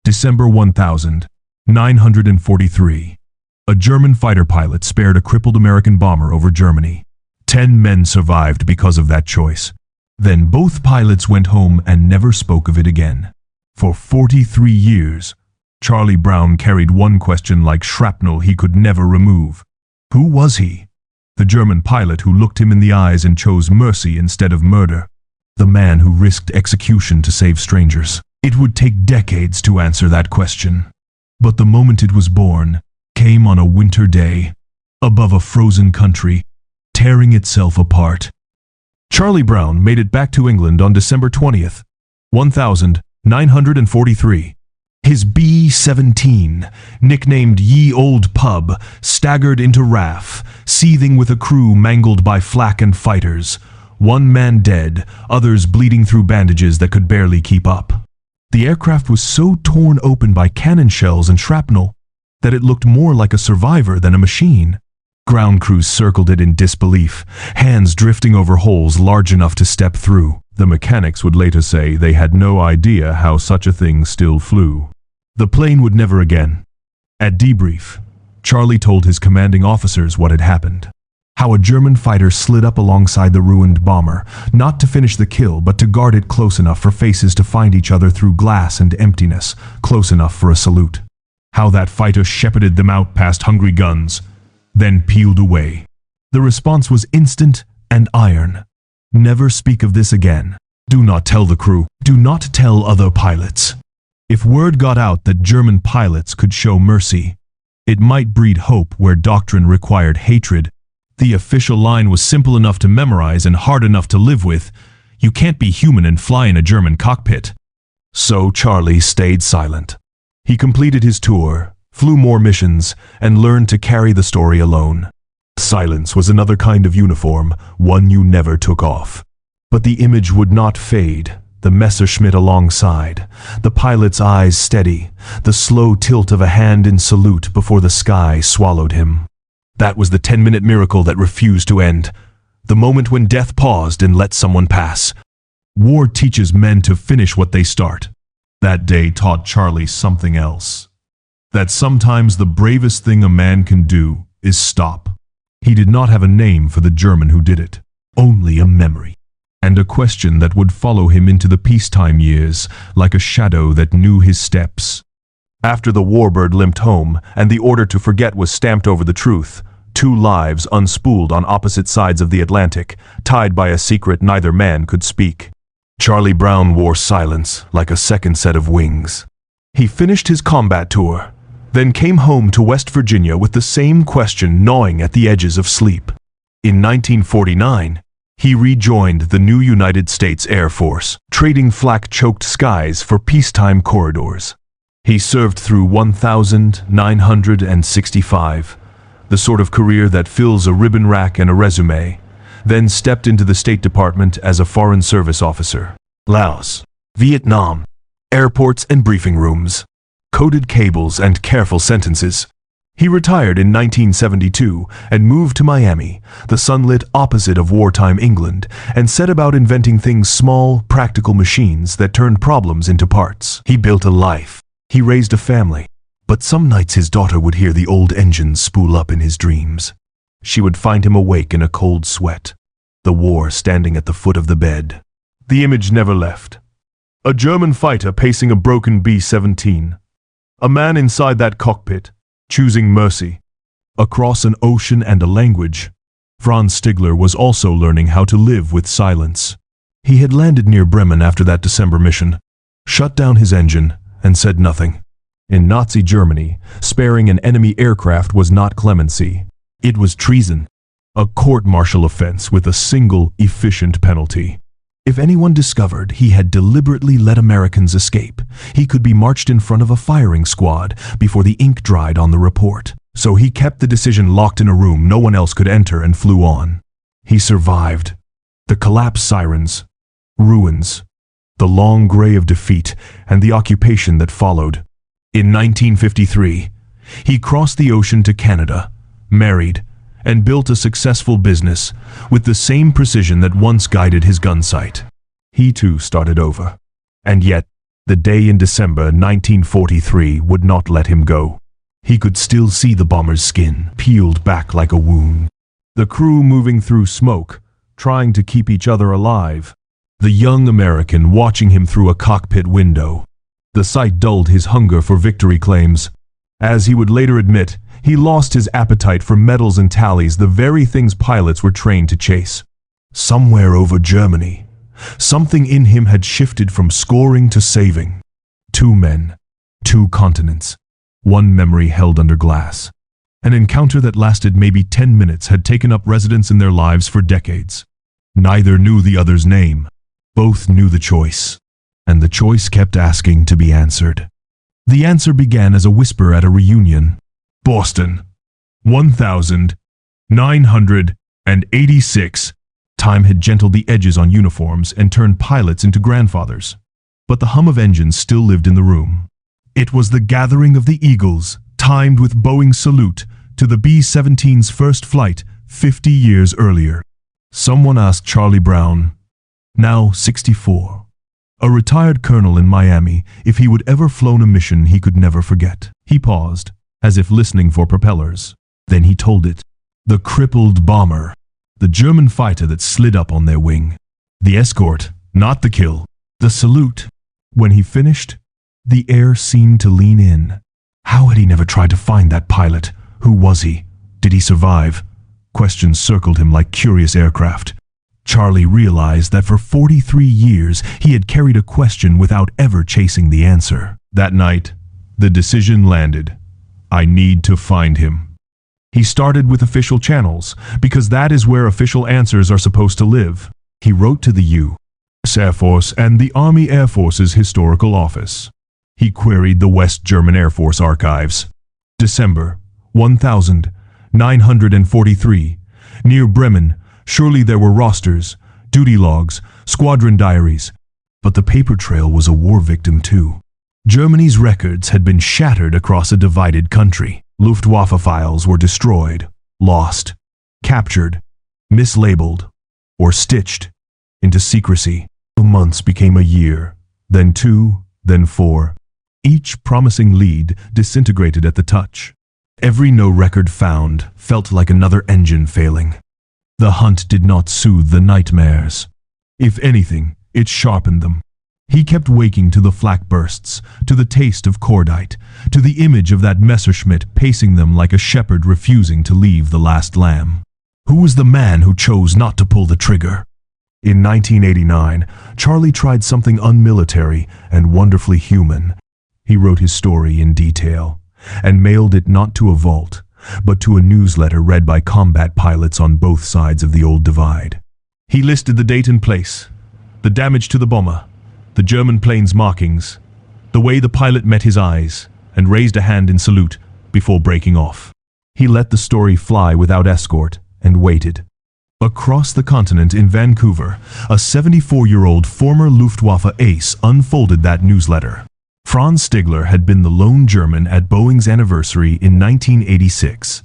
December 1943. A German fighter pilot spared a crippled American bomber over Germany. 10 men survived because of that choice. Then both pilots went home and never spoke of it again. For 43 years, Charlie Brown carried one question like shrapnel he could never remove. Who was he? The German pilot who looked him in the eyes and chose mercy instead of murder. The man who risked execution to save strangers. It would take decades to answer that question. But the moment it was born came on a winter day, above a frozen country, tearing itself apart. Charlie Brown made it back to England on December 20th, 1943. His B-17, nicknamed Ye Old Pub, staggered into RAF, seething with a crew mangled by flak and fighters. One man dead, others bleeding through bandages that could barely keep up. The aircraft was so torn open by cannon shells and shrapnel that it looked more like a survivor than a machine. Ground crews circled it in disbelief, hands drifting over holes large enough to step through. The mechanics would later say they had no idea how such a thing still flew. The plane would never again. At debrief, Charlie told his commanding officers what had happened. How a German fighter slid up alongside the ruined bomber, not to finish the kill but to guard it close enough for faces to find each other through glass and emptiness, close enough for a salute. How that fighter shepherded them out past hungry guns, then peeled away. The response was instant and iron. Never speak of this again. Do not tell the crew. Do not tell other pilots. If word got out that German pilots could show mercy, it might breed hope where doctrine required hatred. The official line was simple enough to memorize and hard enough to live with. You can't be human and fly in a German cockpit. So Charlie stayed silent. He completed his tour, flew more missions, and learned to carry the story alone. Silence was another kind of uniform, one you never took off. But the image would not fade, the Messerschmitt alongside, the pilot's eyes steady, the slow tilt of a hand in salute before the sky swallowed him. That was the 10-minute miracle that refused to end, the moment when death paused and let someone pass. War teaches men to finish what they start. That day taught Charlie something else. That sometimes the bravest thing a man can do is stop. He did not have a name for the German who did it, only a memory, and a question that would follow him into the peacetime years like a shadow that knew his steps. After the warbird limped home and the order to forget was stamped over the truth, 2 lives unspooled on opposite sides of the Atlantic, tied by a secret neither man could speak. Charlie Brown wore silence like a second set of wings. He finished his combat tour, then came home to West Virginia with the same question gnawing at the edges of sleep. In 1949, he rejoined the new United States Air Force, trading flak-choked skies for peacetime corridors. He served through 1965, the sort of career that fills a ribbon rack and a resume, then stepped into the State Department as a Foreign Service officer. Laos, Vietnam, airports and briefing rooms, coded cables and careful sentences. He retired in 1972 and moved to Miami, the sunlit opposite of wartime England, and set about inventing things small, practical machines that turned problems into parts. He built a life. He raised a family. But some nights his daughter would hear the old engines spool up in his dreams. She would find him awake in a cold sweat, the war standing at the foot of the bed. The image never left. A German fighter pacing a broken B-17. A man inside that cockpit, choosing mercy. Across an ocean and a language, Franz Stigler was also learning how to live with silence. He had landed near Bremen after that December mission, shut down his engine, and said nothing. In Nazi Germany, sparing an enemy aircraft was not clemency. It was treason, a court-martial offense with a single efficient penalty. If anyone discovered he had deliberately let Americans escape, he could be marched in front of a firing squad before the ink dried on the report. So he kept the decision locked in a room no one else could enter and flew on. He survived. The collapse sirens, ruins, the long gray of defeat, and the occupation that followed. In 1953, he crossed the ocean to Canada, married, and built a successful business with the same precision that once guided his gun sight. He too started over. And yet, The day in December 1943 would not let him go. He could still see the bomber's skin, peeled back like a wound. The crew moving through smoke, trying to keep each other alive. The young American watching him through a cockpit window. The sight dulled his hunger for victory claims. As he would later admit, he lost his appetite for medals and tallies, the very things pilots were trained to chase. Somewhere over Germany, something in him had shifted from scoring to saving. 2 men, 2 continents, 1 memory held under glass. An encounter that lasted maybe 10 minutes had taken up residence in their lives for decades. Neither knew the other's name. Both knew the choice. And the choice kept asking to be answered. The answer began as a whisper at a reunion. Boston, 1986. Time had gentled the edges on uniforms and turned pilots into grandfathers. But the hum of engines still lived in the room. It was the gathering of the Eagles, timed with Boeing's salute to the B-17's first flight 50 years earlier. Someone asked Charlie Brown, now 64, a retired colonel in Miami, if he would ever flown a mission he could never forget. He paused, as if listening for propellers. Then he told it. The crippled bomber. The German fighter that slid up on their wing. The escort, not the kill. The salute. When he finished, the air seemed to lean in. How had he never tried to find that pilot? Who was he? Did he survive? Questions circled him like curious aircraft. Charlie realized that for 43 years he had carried a question without ever chasing the answer. That night, the decision landed. I need to find him. He started with official channels, because that is where official answers are supposed to live. He wrote to the U.S. Air Force and the Army Air Force's Historical Office. He queried the West German Air Force archives. December 1943. Near Bremen, surely there were rosters, duty logs, squadron diaries. But the paper trail was a war victim too. Germany's records had been shattered across a divided country. Luftwaffe files were destroyed, lost, captured, mislabeled, or stitched into secrecy. Months became a year, then 2, then 4. Each promising lead disintegrated at the touch. Every no record found felt like another engine failing. The hunt did not soothe the nightmares. If anything, it sharpened them. He kept waking to the flak bursts, to the taste of cordite, to the image of that Messerschmitt pacing them like a shepherd refusing to leave the last lamb. Who was the man who chose not to pull the trigger? In 1989, Charlie tried something unmilitary and wonderfully human. He wrote his story in detail, and mailed it not to a vault, but to a newsletter read by combat pilots on both sides of the old divide. He listed the date and place, the damage to the bomber, the German plane's markings, the way the pilot met his eyes, and raised a hand in salute before breaking off. He let the story fly without escort and waited. Across the continent in Vancouver, a 74-year-old former Luftwaffe ace unfolded that newsletter. Franz Stigler had been the lone German at Boeing's anniversary in 1986,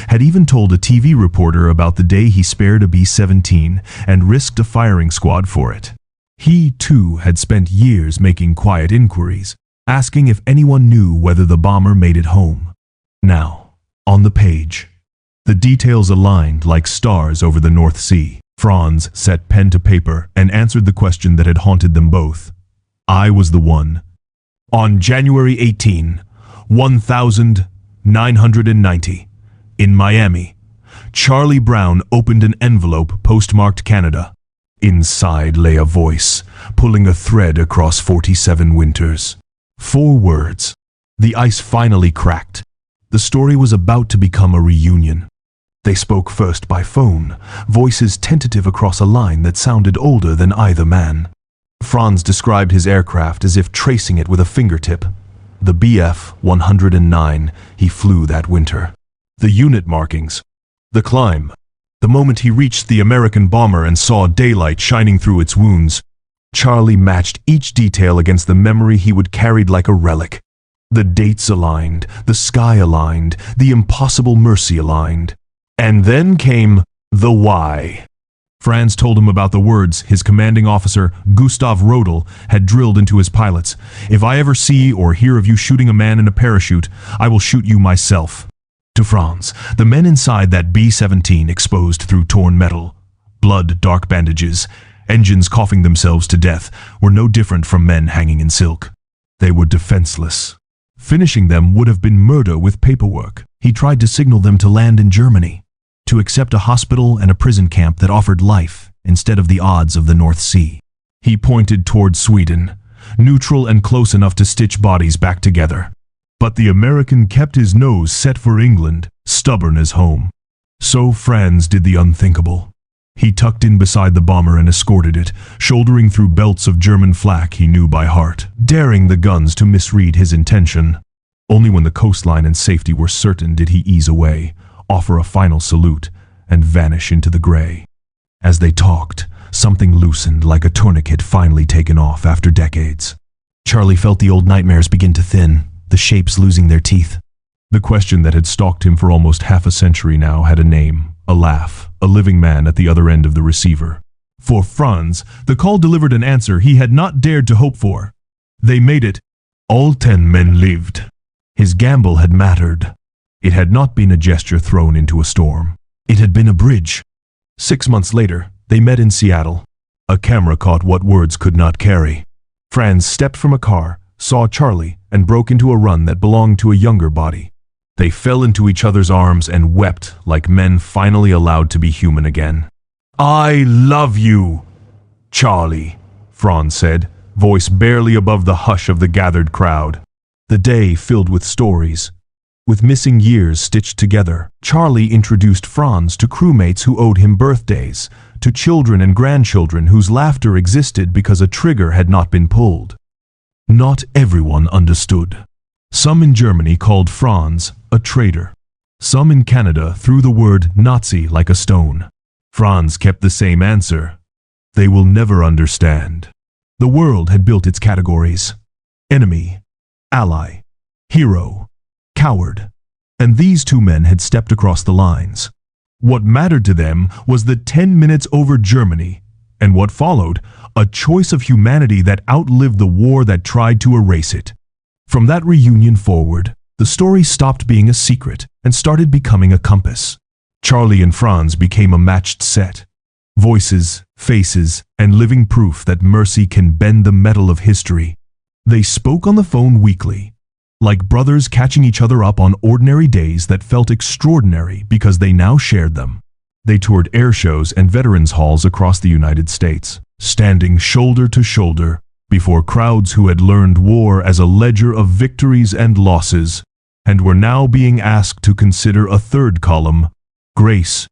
had even told a TV reporter about the day he spared a B-17 and risked a firing squad for it. He, too, had spent years making quiet inquiries, asking if anyone knew whether the bomber made it home. Now, on the page, the details aligned like stars over the North Sea. Franz set pen to paper and answered the question that had haunted them both. I was the one. On January 18, 1990, in Miami, Charlie Brown opened an envelope postmarked Canada. Inside lay a voice, pulling a thread across 47 winters. 4 words. The ice finally cracked. The story was about to become a reunion. They spoke first by phone, voices tentative across a line that sounded older than either man. Franz described his aircraft as if tracing it with a fingertip. The Bf-109 he flew that winter. The unit markings. The climb. The moment he reached the American bomber and saw daylight shining through its wounds. Charlie matched each detail against the memory he would carried like a relic. The dates aligned, the sky aligned, the impossible mercy aligned. And then came the why. Franz told him about the words his commanding officer, Gustav Rodel, had drilled into his pilots. "If I ever see or hear of you shooting a man in a parachute, I will shoot you myself." To Franz, the men inside that B-17 exposed through torn metal, blood, dark bandages, engines coughing themselves to death, were no different from men hanging in silk. They were defenseless. Finishing them would have been murder with paperwork. He tried to signal them to land in Germany, to accept a hospital and a prison camp that offered life instead of the odds of the North Sea. He pointed toward Sweden, neutral and close enough to stitch bodies back together. But the American kept his nose set for England, stubborn as home. So Franz did the unthinkable. He tucked in beside the bomber and escorted it, shouldering through belts of German flak he knew by heart, daring the guns to misread his intention. Only when the coastline and safety were certain did he ease away, offer a final salute, and vanish into the gray. As they talked, something loosened like a tourniquet finally taken off after decades. Charlie felt the old nightmares begin to thin, the shapes losing their teeth. The question that had stalked him for almost half a century now had a name, a laugh, a living man at the other end of the receiver. For Franz, the call delivered an answer he had not dared to hope for. They made it. All 10 men lived. His gamble had mattered. It had not been a gesture thrown into a storm. It had been a bridge. 6 months later, they met in Seattle. A camera caught what words could not carry. Franz stepped from a car, saw Charlie, and broke into a run that belonged to a younger body. They fell into each other's arms and wept like men finally allowed to be human again. "I love you, Charlie," Franz said, voice barely above the hush of the gathered crowd. The day filled with stories. With missing years stitched together, Charlie introduced Franz to crewmates who owed him birthdays, to children and grandchildren whose laughter existed because a trigger had not been pulled. Not everyone understood. Some in Germany called Franz a traitor. Some in Canada threw the word Nazi like a stone. Franz kept the same answer. They will never understand. The world had built its categories. Enemy, ally, hero, coward. And these 2 men had stepped across the lines. What mattered to them was the 10 minutes over Germany, and what followed, a choice of humanity that outlived the war that tried to erase it. From that reunion forward, the story stopped being a secret and started becoming a compass. Charlie and Franz became a matched set. Voices, faces, and living proof that mercy can bend the metal of history. They spoke on the phone weekly, like brothers catching each other up on ordinary days that felt extraordinary because they now shared them. They toured air shows and veterans halls across the United States, standing shoulder to shoulder before crowds who had learned war as a ledger of victories and losses, and were now being asked to consider a third column, grace.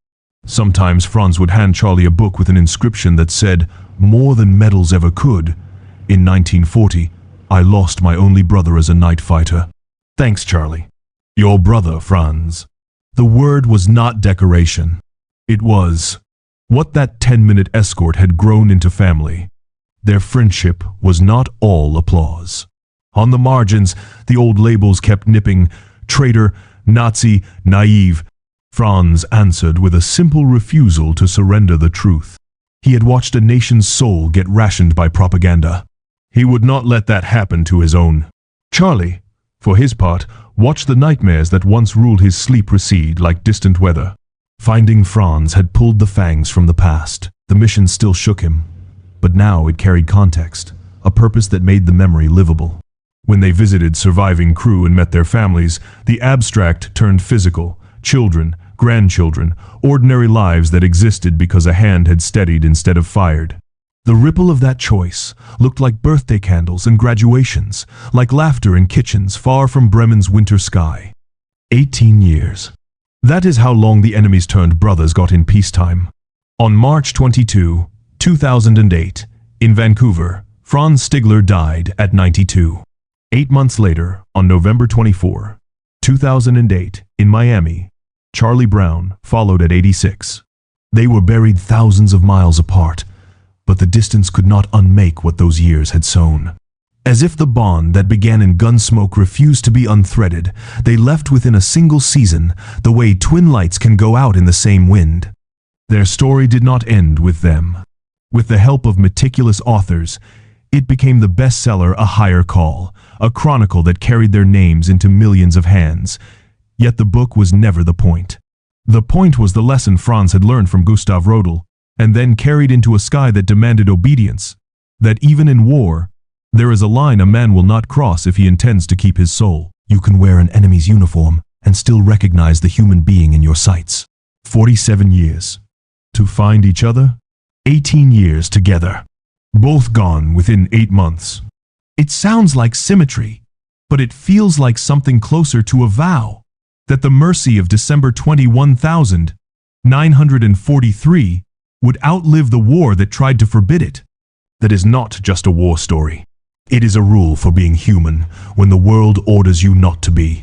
Sometimes Franz would hand Charlie a book with an inscription that said, "More than medals ever could. In 1940, I lost my only brother as a night fighter. Thanks, Charlie." Your brother, Franz. The word was not decoration. It was what that 10-minute escort had grown into family. Their friendship was not all applause. On the margins, the old labels kept nipping, traitor, Nazi, naive. Franz answered with a simple refusal to surrender the truth. He had watched a nation's soul get rationed by propaganda. He would not let that happen to his own. Charlie, for his part, watched the nightmares that once ruled his sleep recede like distant weather. Finding Franz had pulled the fangs from the past. The mission still shook him, but now it carried context, a purpose that made the memory livable. When they visited surviving crew and met their families, the abstract turned physical. Children, grandchildren, ordinary lives that existed because a hand had steadied instead of fired. The ripple of that choice looked like birthday candles and graduations, like laughter in kitchens far from Bremen's winter sky. 18 years. That is how long the enemies turned brothers got in peacetime. On March 22, 2008, in Vancouver, Franz Stigler died at 92. 8 months later, on November 24, 2008, in Miami, Charlie Brown followed at 86. They were buried thousands of miles apart, but the distance could not unmake what those years had sown. As if the bond that began in gunsmoke refused to be unthreaded, they left within a single season, the way twin lights can go out in the same wind. Their story did not end with them. With the help of meticulous authors, it became the bestseller A Higher Call, a chronicle that carried their names into millions of hands. Yet the book was never the point. The point was the lesson Franz had learned from Gustav Rodel, and then carried into a sky that demanded obedience, that even in war, there is a line a man will not cross if he intends to keep his soul. You can wear an enemy's uniform and still recognize the human being in your sights. 47 years. To find each other? 18 years together. Both gone within 8 months. It sounds like symmetry, but it feels like something closer to a vow that the mercy of December 21,943 would outlive the war that tried to forbid it. That is not just a war story. It is a rule for being human when the world orders you not to be.